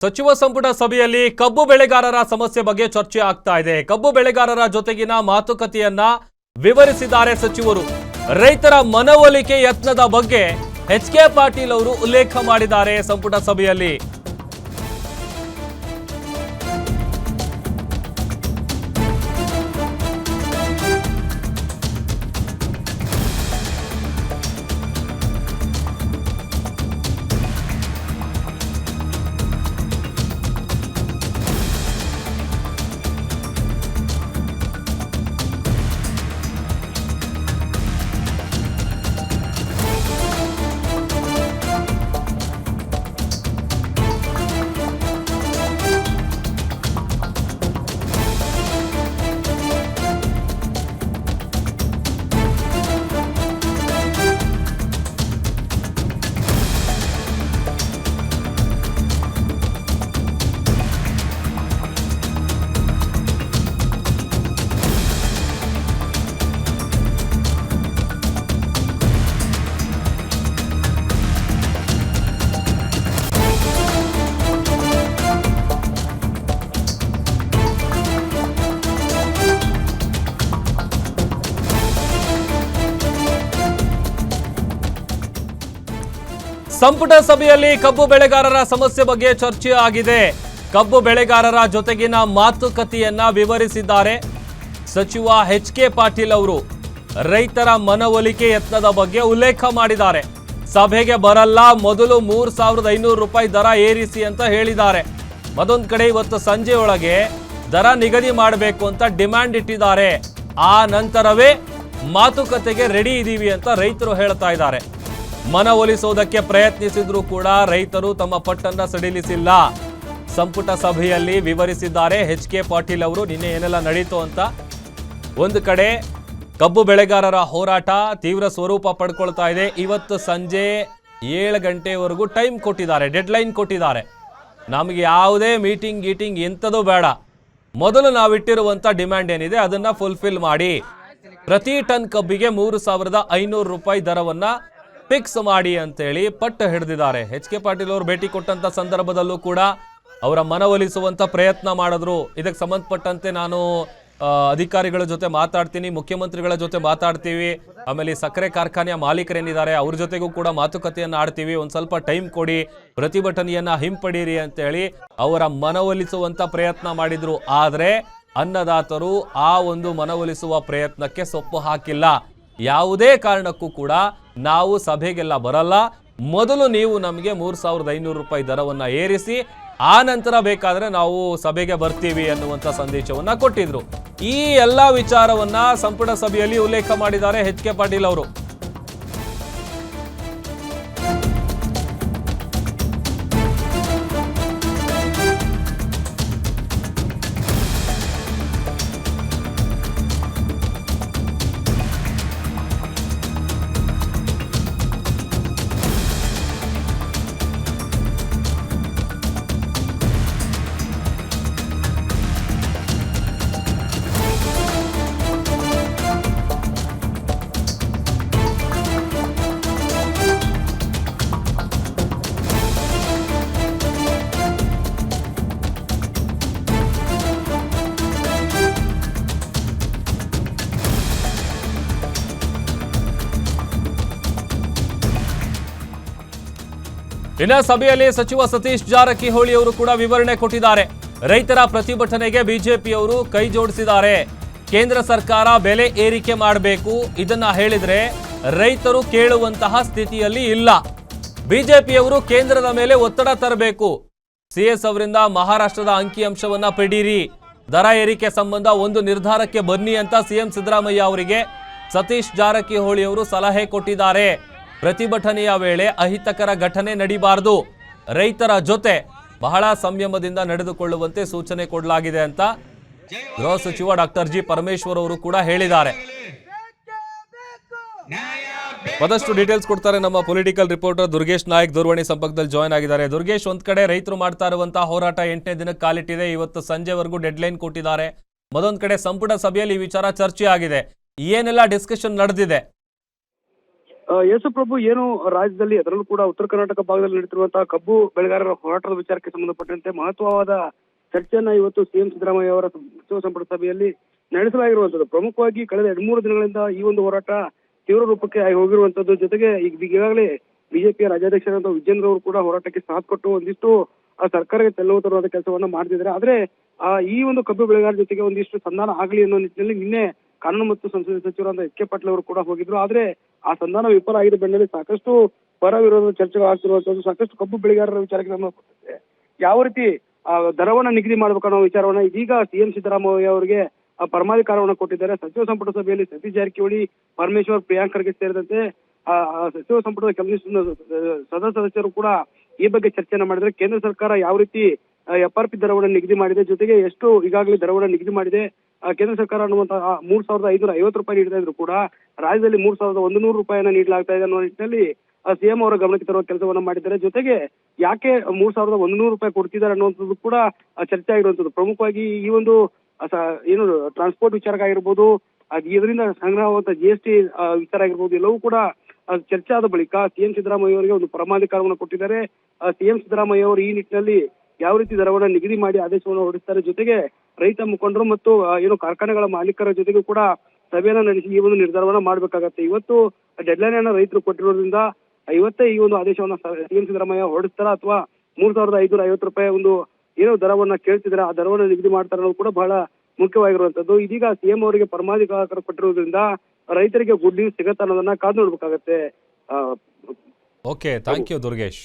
ಸಚಿವ ಸಂಪುಟ ಸಭೆಯಲ್ಲಿ ಕಬ್ಬು ಬೆಳೆಗಾರರ ಸಮಸ್ಯೆ ಬಗ್ಗೆ ಚರ್ಚೆ ಆಗ್ತಾ ಇದೆ. ಕಬ್ಬು ಬೆಳೆಗಾರರ ಜೊತೆಗಿನ ಮಾತುಕತೆಯನ್ನ ವಿವರಿಸಿದ್ದಾರೆ ಸಚಿವರು. ರೈತರ ಮನವೊಲಿಕೆ ಯತ್ನದ ಬಗ್ಗೆ ಎಚ್.ಕೆ. ಪಾಟೀಲ್ ಅವರು ಉಲ್ಲೇಖ ಮಾಡಿದ್ದಾರೆ ಸಂಪುಟ ಸಭೆಯಲ್ಲಿ. ಸಂಪುಟ ಸಭೆಯಲ್ಲಿ ಕಬ್ಬು ಬೆಳೆಗಾರರ ಸಮಸ್ಯೆ ಬಗ್ಗೆ ಚರ್ಚೆ ಆಗಿದೆ. ಕಬ್ಬು ಬೆಳೆಗಾರರ ಜೊತೆಗಿನ ಮಾತುಕತೆಯನ್ನ ವಿವರಿಸಿದ್ದಾರೆ ಸಚಿವ ಎಚ್.ಕೆ. ಪಾಟೀಲ್ ಅವರು. ರೈತರ ಮನವೊಲಿಕೆ ಯತ್ನದ ಬಗ್ಗೆ ಉಲ್ಲೇಖ ಮಾಡಿದ್ದಾರೆ. ಸಭೆಗೆ ಬರಲ್ಲ, ಮೊದಲು 3,500 ರೂಪಾಯಿ ದರ ಏರಿಸಿ ಅಂತ ಹೇಳಿದ್ದಾರೆ. ಮತ್ತೊಂದು ಕಡೆ ಇವತ್ತು ಸಂಜೆಯೊಳಗೆ ದರ ನಿಗದಿ ಮಾಡಬೇಕು ಅಂತ ಡಿಮ್ಯಾಂಡ್ ಇಟ್ಟಿದ್ದಾರೆ. ಆ ನಂತರವೇ ಮಾತುಕತೆಗೆ ರೆಡಿ ಇದೀವಿ ಅಂತ ರೈತರು ಹೇಳ್ತಾ ಇದ್ದಾರೆ. ಮನವೊಲಿಸೋದಕ್ಕೆ ಪ್ರಯತ್ನಿಸಿದ್ರು ಕೂಡ ರೈತರು ತಮ್ಮ ಪಟ್ಟನ್ನ ಸಡಿಲಿಸಿಲ್ಲ. ಸಂಪುಟ ಸಭೆಯಲ್ಲಿ ವಿವರಿಸಿದ್ದಾರೆ ಎಚ್.ಕೆ. ಪಾಟೀಲ್ ಅವರು. ನಿನ್ನೆ ಏನೆಲ್ಲ ನಡೀತು ಅಂತ. ಒಂದು ಕಡೆ ಕಬ್ಬು ಬೆಳೆಗಾರರ ಹೋರಾಟ ತೀವ್ರ ಸ್ವರೂಪ ಪಡ್ಕೊಳ್ತಾ ಇದೆ. ಇವತ್ತು ಸಂಜೆ 7 ಗಂಟೆವರೆಗೂ ಟೈಮ್ ಕೊಟ್ಟಿದ್ದಾರೆ, ಡೆಡ್ಲೈನ್ ಕೊಟ್ಟಿದ್ದಾರೆ. ನಮಗೆ ಯಾವುದೇ ಮೀಟಿಂಗ್ ಎಂಥದೂ ಬೇಡ, ಮೊದಲು ನಾವಿಟ್ಟಿರುವಂಥ ಡಿಮ್ಯಾಂಡ್ ಏನಿದೆ ಅದನ್ನ ಫುಲ್ಫಿಲ್ ಮಾಡಿ. ಪ್ರತಿ ಟನ್ ಕಬ್ಬಿಗೆ 3,500 ರೂಪಾಯಿ ದರವನ್ನ ಫಿಕ್ಸ್ ಮಾಡಿ ಅಂತೇಳಿ ಪಟ್ಟು ಹಿಡಿದಿದ್ದಾರೆ. ಎಚ್.ಕೆ. ಪಾಟೀಲ್ ಅವರು ಭೇಟಿ ಕೊಟ್ಟಂತ ಸಂದರ್ಭದಲ್ಲೂ ಕೂಡ ಅವರ ಮನವೊಲಿಸುವಂತ ಪ್ರಯತ್ನ ಮಾಡಿದ್ರು. ಇದಕ್ಕೆ ಸಂಬಂಧಪಟ್ಟಂತೆ ನಾನು ಅಧಿಕಾರಿಗಳ ಜೊತೆ ಮಾತಾಡ್ತೀನಿ, ಮುಖ್ಯಮಂತ್ರಿಗಳ ಜೊತೆ ಮಾತಾಡ್ತೀವಿ, ಆಮೇಲೆ ಸಕ್ಕರೆ ಕಾರ್ಖಾನೆಯ ಮಾಲೀಕರೇನಿದ್ದಾರೆ ಅವ್ರ ಜೊತೆಗೂ ಕೂಡ ಮಾತುಕತೆಯನ್ನು ಆಡ್ತೀವಿ, ಒಂದು ಸ್ವಲ್ಪ ಟೈಮ್ ಕೊಡಿ, ಪ್ರತಿಭಟನೆಯನ್ನ ಹಿಂಪಡೀರಿ ಅಂತೇಳಿ ಅವರ ಮನವೊಲಿಸುವಂತ ಪ್ರಯತ್ನ ಮಾಡಿದ್ರು. ಆದರೆ ಅನ್ನದಾತರು ಆ ಒಂದು ಮನವೊಲಿಸುವ ಪ್ರಯತ್ನಕ್ಕೆ ಸೊಪ್ಪು ಹಾಕಿಲ್ಲ. ಯಾವುದೇ ಕಾರಣಕ್ಕೂ ಕೂಡ ನಾವು ಸಭೆಗೆಲ್ಲ ಬರಲ್ಲ, ಮೊದಲು ನೀವು ನಮಗೆ 3,500 ರೂಪಾಯಿ ದರವನ್ನ ಏರಿಸಿ, ಆ ನಂತರ ಬೇಕಾದ್ರೆ ನಾವು ಸಭೆಗೆ ಬರ್ತೀವಿ ಅನ್ನುವಂಥ ಸಂದೇಶವನ್ನ ಕೊಟ್ಟಿದ್ರು. ಈ ಎಲ್ಲ ವಿಚಾರವನ್ನ ಸಂಪುಟ ಸಭೆಯಲ್ಲಿ ಉಲ್ಲೇಖ ಮಾಡಿದ್ದಾರೆ ಎಚ್.ಕೆ. ಪಾಟೀಲ್ ಅವರು. ಇನ್ನು ಸಭೆಯಲ್ಲಿ ಸಚಿವ ಸತೀಶ್ ಜಾರಕಿಹೊಳಿ ಅವರು ಕೂಡ ವಿವರಣೆ ಕೊಟ್ಟಿದ್ದಾರೆ. ರೈತರ ಪ್ರತಿಭಟನೆಗೆ ಬಿಜೆಪಿಯವರು ಕೈ ಜೋಡಿಸಿದ್ದಾರೆ. ಕೇಂದ್ರ ಸರ್ಕಾರ ಬೆಲೆ ಏರಿಕೆ ಮಾಡಬೇಕು, ಇದನ್ನ ಹೇಳಿದ್ರೆ ರೈತರು ಕೇಳುವಂತಹ ಸ್ಥಿತಿಯಲ್ಲಿ ಇಲ್ಲ. ಬಿಜೆಪಿಯವರು ಕೇಂದ್ರದ ಮೇಲೆ ಒತ್ತಡ ತರಬೇಕು. ಸಿಎಸ್ ಅವರಿಂದ ಮಹಾರಾಷ್ಟ್ರದ ಅಂಕಿಅಂಶವನ್ನ ಪಡೀರಿ, ದರ ಏರಿಕೆ ಸಂಬಂಧ ಒಂದು ನಿರ್ಧಾರಕ್ಕೆ ಬನ್ನಿ ಅಂತ ಸಿಎಂ ಸಿದ್ದರಾಮಯ್ಯ ಅವರಿಗೆ ಸತೀಶ್ ಜಾರಕಿಹೊಳಿ ಅವರು ಸಲಹೆ ಕೊಟ್ಟಿದ್ದಾರೆ. ಪ್ರತಿಭಟನೆಯ ವೇಳೆ ಅಹಿತಕರ ಘಟನೆ ನಡೀಬಾರದು, ರೈತರ ಜೊತೆ ಬಹಳ ಸಂಯಮದಿಂದ ನಡೆದುಕೊಳ್ಳುವಂತೆ ಸೂಚನೆ ಕೊಡಲಾಗಿದೆ ಅಂತ ಗೃಹ ಸಚಿವ ಡಾಕ್ಟರ್ ಜಿ ಪರಮೇಶ್ವರ್ ಅವರು ಕೂಡ ಹೇಳಿದ್ದಾರೆ. ಮತ್ತಷ್ಟು ಡೀಟೇಲ್ಸ್ ಕೊಡ್ತಾರೆ ನಮ್ಮ ಪೊಲಿಟಿಕಲ್ ರಿಪೋರ್ಟರ್ ದುರ್ಗೇಶ್ ನಾಯಕ್ ದೂರವಾಣಿ ಸಂಪರ್ಕದಲ್ಲಿ ಜಾಯ್ನ್ ಆಗಿದ್ದಾರೆ. ದುರ್ಗೇಶ್, ಒಂದ್ ಕಡೆ ರೈತರು ಮಾಡ್ತಾ ಇರುವಂತಹ ಹೋರಾಟ 8ನೇ ದಿನಕ್ಕೆ ಕಾಲಿಟ್ಟಿದೆ. ಇವತ್ತು ಸಂಜೆವರೆಗೂ ಡೆಡ್ಲೈನ್ ಕೊಟ್ಟಿದ್ದಾರೆ. ಮತ್ತೊಂದ್ ಕಡೆ ಸಂಪುಟ ಸಭೆಯಲ್ಲಿ ಈ ವಿಚಾರ ಚರ್ಚೆ ಆಗಿದೆ. ಏನೆಲ್ಲ ಡಿಸ್ಕಷನ್ ನಡೆದಿದೆ? ಯೇಸುಪ್ರಭು ಏನು ರಾಜ್ಯದಲ್ಲಿ ಅದರಲ್ಲೂ ಕೂಡ ಉತ್ತರ ಕರ್ನಾಟಕ ಭಾಗದಲ್ಲಿ ನಡೀತಿರುವಂತಹ ಕಬ್ಬು ಬೆಳೆಗಾರರ ಹೋರಾಟದ ವಿಚಾರಕ್ಕೆ ಸಂಬಂಧಪಟ್ಟಂತೆ ಮಹತ್ವವಾದ ಚರ್ಚೆಯನ್ನ ಇವತ್ತು ಸಿಎಂ ಸಿದ್ದರಾಮಯ್ಯ ಅವರ ಸಚಿವ ಸಂಪುಟ ಸಭೆಯಲ್ಲಿ ನಡೆಸಲಾಗಿರುವಂತದ್ದು. ಪ್ರಮುಖವಾಗಿ ಕಳೆದ 2-3 ದಿನಗಳಿಂದ ಈ ಒಂದು ಹೋರಾಟ ತೀವ್ರ ರೂಪಕ್ಕೆ ಹೋಗಿರುವಂತದ್ದು. ಜೊತೆಗೆ ಈಗಾಗಲೇ ಬಿಜೆಪಿಯ ರಾಜ್ಯಾಧ್ಯಕ್ಷರಾದ ವಿಜೇಂದ್ರ ಅವರು ಕೂಡ ಹೋರಾಟಕ್ಕೆ ಸಾಥ್ ಕೊಟ್ಟು ಒಂದಿಷ್ಟು ಸರ್ಕಾರಕ್ಕೆ ತೆಲ್ಲವು ತರುವಂತ ಕೆಲಸವನ್ನ ಮಾಡ್ತಿದ್ದಾರೆ. ಆದ್ರೆ ಈ ಒಂದು ಕಬ್ಬು ಬೆಳೆಗಾರರ ಜೊತೆಗೆ ಒಂದಿಷ್ಟು ಸಂಧಾನ ಆಗಲಿ ಅನ್ನೋ ನಿಟ್ಟಿನಲ್ಲಿ ನಿನ್ನೆ ಕಾನೂನು ಮತ್ತು ಸಂಸದೀಯ ಸಚಿವರಾದ ಎಚ್ ಕೆ ಪಾಟೀಲ್ ಅವರು ಕೂಡ ಹೋಗಿದ್ರು. ಆದ್ರೆ ಆ ಸಂಧಾನ ವಿಫಲ ಆಗಿದ್ದ ಬೆನ್ನಲ್ಲೇ ಸಾಕಷ್ಟು ಪರ ವಿರೋಧ ಚರ್ಚೆಗಳಾಗ್ತಿರುವಂತದ್ದು. ಸಾಕಷ್ಟು ಕಬ್ಬು ಬೆಳೆಗಾರರ ವಿಚಾರಕ್ಕೆ ಸಂಬಂಧಪಟ್ಟಂತೆ ಯಾವ ರೀತಿ ದರವನ್ನ ನಿಗದಿ ಮಾಡ್ಬೇಕನ್ನೋ ವಿಚಾರವನ್ನ ಇದೀಗ ಸಿಎಂ ಸಿದ್ದರಾಮಯ್ಯ ಅವರಿಗೆ ಪರಮಾಧಿಕಾರವನ್ನ ಕೊಟ್ಟಿದ್ದಾರೆ. ಸಚಿವ ಸಂಪುಟ ಸಭೆಯಲ್ಲಿ ಸತೀಶ್ ಜಾರಕಿಹೊಳಿ, ಪರಮೇಶ್ವರ್, ಪ್ರಿಯಾಂಕ್ ಖರ್ಗೆ ಸೇರಿದಂತೆ ಸಚಿವ ಸಂಪುಟದ ಕೆಲವು ಸದಸ್ಯರು ಕೂಡ ಈ ಬಗ್ಗೆ ಚರ್ಚೆಯನ್ನ ಮಾಡಿದ್ರೆ. ಕೇಂದ್ರ ಸರ್ಕಾರ ಯಾವ ರೀತಿ FRP ದರವನ್ನ ನಿಗದಿ ಮಾಡಿದೆ, ಜೊತೆಗೆ ಎಷ್ಟು ಈಗಾಗಲೇ ದರವನ್ನ ನಿಗದಿ ಮಾಡಿದೆ, ಕೇಂದ್ರ ಸರ್ಕಾರ ಅನ್ನುವಂತಹ 3,550 ರೂಪಾಯಿ ನೀಡ್ತಾ ಇದ್ರು ಕೂಡ ರಾಜ್ಯದಲ್ಲಿ 3,100 ರೂಪಾಯಿಯನ್ನ ನೀಡಲಾಗ್ತಾ ಇದೆ ಅನ್ನೋ ನಿಟ್ಟಿನಲ್ಲಿ ಸಿಎಂ ಅವರ ಗಮನಕ್ಕೆ ತರುವ ಕೆಲಸವನ್ನ ಮಾಡಿದ್ದಾರೆ. ಜೊತೆಗೆ ಯಾಕೆ 3,100 ರೂಪಾಯಿ ಕೊಡ್ತಿದ್ದಾರೆ ಅನ್ನುವಂಥದ್ದು ಕೂಡ ಚರ್ಚೆ ಆಗಿರುವಂತದ್ದು. ಪ್ರಮುಖವಾಗಿ ಈ ಒಂದು ಏನು ಟ್ರಾನ್ಸ್ಪೋರ್ಟ್ ವಿಚಾರ ಆಗಿರ್ಬೋದು, ಇದರಿಂದ ಸಂಗ್ರಹವಾಗುವಂತ GST ವಿಚಾರ ಆಗಿರ್ಬೋದು, ಎಲ್ಲವೂ ಕೂಡ ಚರ್ಚೆ ಆದ ಬಳಿಕ ಸಿಎಂ ಸಿದ್ದರಾಮಯ್ಯ ಅವರಿಗೆ ಒಂದು ಪರಮಾಧಿಕಾರವನ್ನು ಕೊಟ್ಟಿದ್ದಾರೆ. ಸಿಎಂ ಸಿದ್ದರಾಮಯ್ಯ ಅವರು ಈ ನಿಟ್ಟಿನಲ್ಲಿ ಯಾವ ರೀತಿ ದರವನ್ನ ನಿಗದಿ ಮಾಡಿ ಆದೇಶವನ್ನು ಹೊರಡಿಸ್ತಾರೆ, ಜೊತೆಗೆ ರೈತ ಮುಖಂಡರು ಮತ್ತು ಏನು ಕಾರ್ಖಾನೆಗಳ ಮಾಲೀಕರ ಜೊತೆಗೂ ಕೂಡ ಸಭೆಯನ್ನ ನಡೆಸಿ ಈ ಒಂದು ನಿರ್ಧಾರವನ್ನ ಮಾಡ್ಬೇಕಾಗತ್ತೆ. ಇವತ್ತು ಡೆಡ್ಲೈನ್ ಅನ್ನ ರೈತರು ಕೊಟ್ಟಿರೋದ್ರಿಂದ ಇವತ್ತೇ ಈ ಒಂದು ಆದೇಶವನ್ನ ಸಿಎಂ ಸಿದ್ದರಾಮಯ್ಯ ಹೊರಡಿಸ್ತಾರ ಅಥವಾ 3,550 ರೂಪಾಯಿ ಒಂದು ಏನು ದರವನ್ನ ಕೇಳ್ತಿದ್ರೆ ಆ ದರವನ್ನ ನಿಗದಿ ಮಾಡ್ತಾರೆ ಅನ್ನೋದು ಕೂಡ ಬಹಳ ಮುಖ್ಯವಾಗಿರುವಂತದ್ದು. ಇದೀಗ ಸಿಎಂ ಅವರಿಗೆ ಪರಮಾಧಿಕಾರ ಕೊಟ್ಟಿರೋದ್ರಿಂದ ರೈತರಿಗೆ ಗುಡ್ ನ್ಯೂಸ್ ಸಿಗತ್ತ ಅನ್ನೋದನ್ನ ಕಾದು ನೋಡ್ಬೇಕಾಗತ್ತೆ. Okay, thank you Durgesh.